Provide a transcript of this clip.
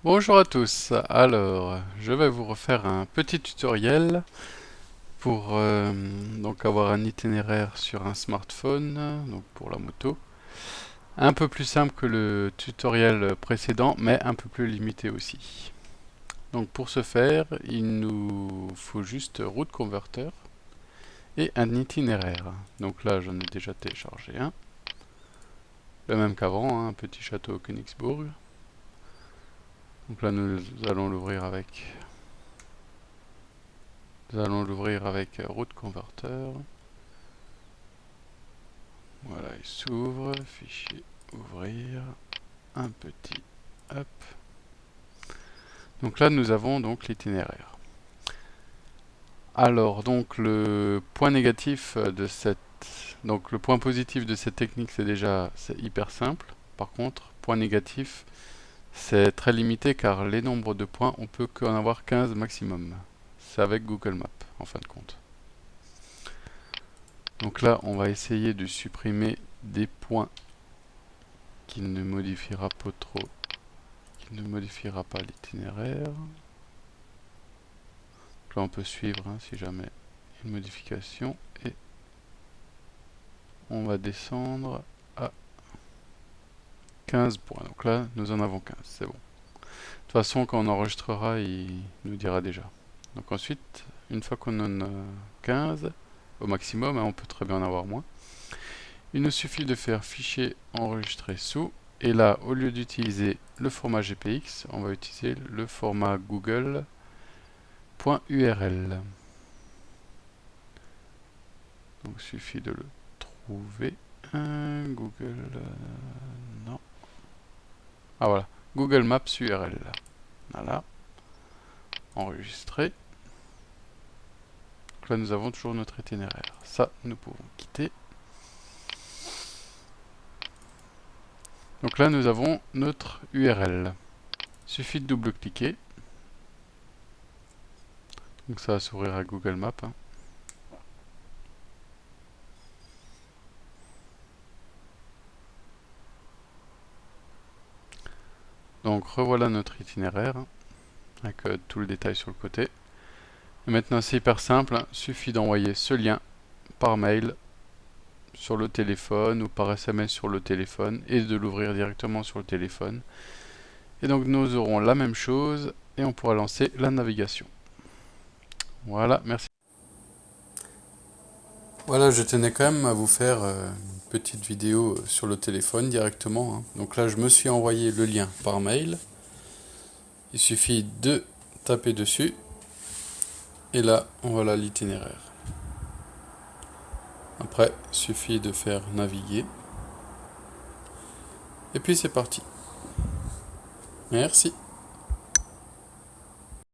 Bonjour à tous. Alors, je vais vous refaire un petit tutoriel pour donc avoir un itinéraire sur un smartphone, donc pour la moto. Un peu plus simple que le tutoriel précédent, mais un peu plus limité aussi. Donc pour ce faire, il nous faut juste Route Converter et un itinéraire. Donc là, j'en ai déjà téléchargé un, le même qu'avant, hein, un petit château au Königsbourg. Donc là, nous allons l'ouvrir avec Route Converter. Voilà, il s'ouvre, fichier, ouvrir, un petit, hop. Donc là, nous avons donc l'itinéraire. Alors, donc le point négatif de donc le point positif de cette technique, c'est hyper simple. Par contre, point négatif, c'est très limité car les nombres de points, on peut qu'en avoir 15 maximum. C'est avec Google Maps, en fin de compte. Donc là, on va essayer de supprimer des points qui ne modifiera pas trop, qui ne modifiera pas l'itinéraire. Donc là, on peut suivre si jamais une modification et on va descendre à 15 points. Donc là, nous en avons 15, c'est bon. De toute façon, quand on enregistrera, il nous dira déjà. Donc ensuite, une fois qu'on en a 15 au maximum, on peut très bien en avoir moins. Il nous suffit de faire fichier enregistré sous. Et là, au lieu d'utiliser le format GPX, on va utiliser le format google.url. Donc il suffit de le trouver. Google... non. Ah voilà. Google Maps URL. Voilà. Enregistré. Donc là, nous avons toujours notre itinéraire. Ça, nous pouvons quitter. Donc là, nous avons notre URL. Il suffit de double-cliquer. Donc ça va s'ouvrir à Google Maps. Donc revoilà notre itinéraire, avec tout le détail sur le côté. Et maintenant, c'est hyper simple. Suffit d'envoyer ce lien par mail sur le téléphone ou par SMS sur le téléphone et de l'ouvrir directement sur le téléphone. Et donc nous aurons la même chose et on pourra lancer la navigation. Voilà, merci. Voilà, je tenais quand même à vous faire une petite vidéo sur le téléphone directement. Donc là, je me suis envoyé le lien par mail. Il suffit de taper dessus. Et là, voilà l'itinéraire. Après, il suffit de faire naviguer. Et puis c'est parti. Merci.